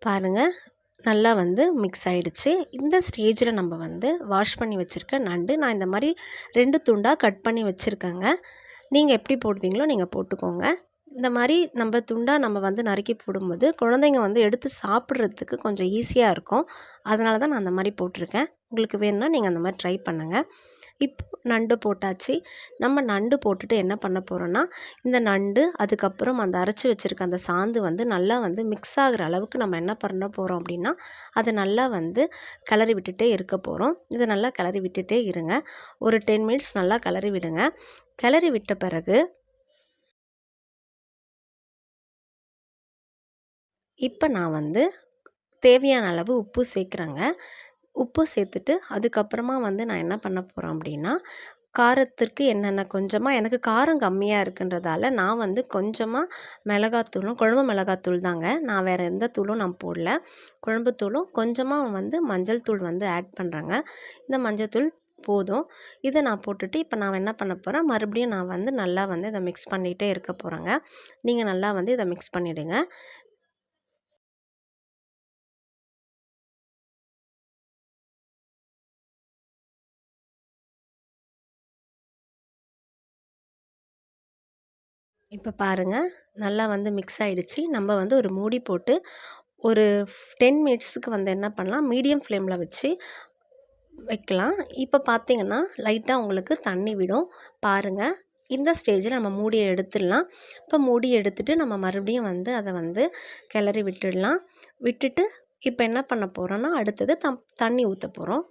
பாருங்க, நல்லா வந்து மிக்ஸ் ஆயிடுச்சு. இந்த ஸ்டேஜில் நம்ம வந்து வாஷ் பண்ணி வச்சுருக்க நண்டு நான் இந்த மாதிரி 2 துண்டாக கட் பண்ணி வச்சுருக்கேங்க. நீங்கள் எப்படி போடுவீங்களோ நீங்கள் போட்டுக்கோங்க. இந்த மாதிரி நம்ம வந்து நறுக்கி போடும்போது குழந்தைங்க வந்து எடுத்து சாப்பிட்றதுக்கு கொஞ்சம் ஈஸியாக இருக்கும். அதனால தான் நான் அந்த மாதிரி போட்டிருக்கேன். உங்களுக்கு வேணும்னா நீங்கள் அந்த மாதிரி ட்ரை பண்ணுங்கள். இப்போ நண்டு போட்டாச்சு. நம்ம நண்டு போட்டுட்டு என்ன பண்ண போகிறோன்னா, இந்த நண்டு அதுக்கப்புறம் அந்த அரைச்சி வச்சுருக்க அந்த சாந்து வந்து நல்லா வந்து மிக்ஸ் ஆகிற அளவுக்கு நம்ம என்ன பண்ண போகிறோம் அப்படின்னா, அதை நல்லா வந்து கிளறி விட்டுட்டே இருக்க போகிறோம். இதை நல்லா கிளறி விட்டுட்டே இருங்க. ஒரு 10 மினிட்ஸ் நல்லா கிளறி விடுங்க. கிளறி விட்ட பிறகு இப்போ நான் வந்து தேவையான அளவு உப்பு சேர்க்குறேங்க. உப்பு சேர்த்துட்டு அதுக்கப்புறமா வந்து நான் என்ன பண்ண போகிறேன் அப்படின்னா, காரத்திற்கு என்னென்ன கொஞ்சமாக எனக்கு காரம் கம்மியாக இருக்குன்றதால நான் வந்து கொஞ்சமாக மிளகாத்தூளும் குழம்பு மிளகாத்தூள் தாங்க. நான் வேறு எந்த தூளும் நான் போடல. குழம்பு தூளும் கொஞ்சமாக வந்து மஞ்சள் தூள் வந்து ஆட் பண்ணுறேங்க. இந்த மஞ்சள் தூள் போதும். இதை நான் போட்டுட்டு இப்போ நான் என்ன பண்ண போகிறேன், மறுபடியும் நான் வந்து நல்லா வந்து இதை மிக்ஸ் பண்ணிகிட்டே இருக்க போகிறேங்க. நீங்கள் நல்லா வந்து இதை மிக்ஸ் பண்ணிவிடுங்க. இப்போ பாருங்கள், நல்லா வந்து மிக்ஸ் ஆகிடுச்சு. நம்ம வந்து ஒரு மூடி போட்டு ஒரு 10 மினிட்ஸுக்கு வந்து என்ன பண்ணலாம், மீடியம் ஃப்ளேமில் வச்சு வைக்கலாம். இப்போ பார்த்தீங்கன்னா லைட்டாக உங்களுக்கு தண்ணி விடும் பாருங்கள். இந்த ஸ்டேஜில் நம்ம மூடியை எடுத்துடலாம். இப்போ மூடியை எடுத்துட்டு நம்ம மறுபடியும் வந்து அதை வந்து கிளறி விட்டுடலாம். விட்டுட்டு இப்போ என்ன பண்ண போகிறோன்னா, அடுத்தது தண்ணி ஊற்ற போகிறோம்.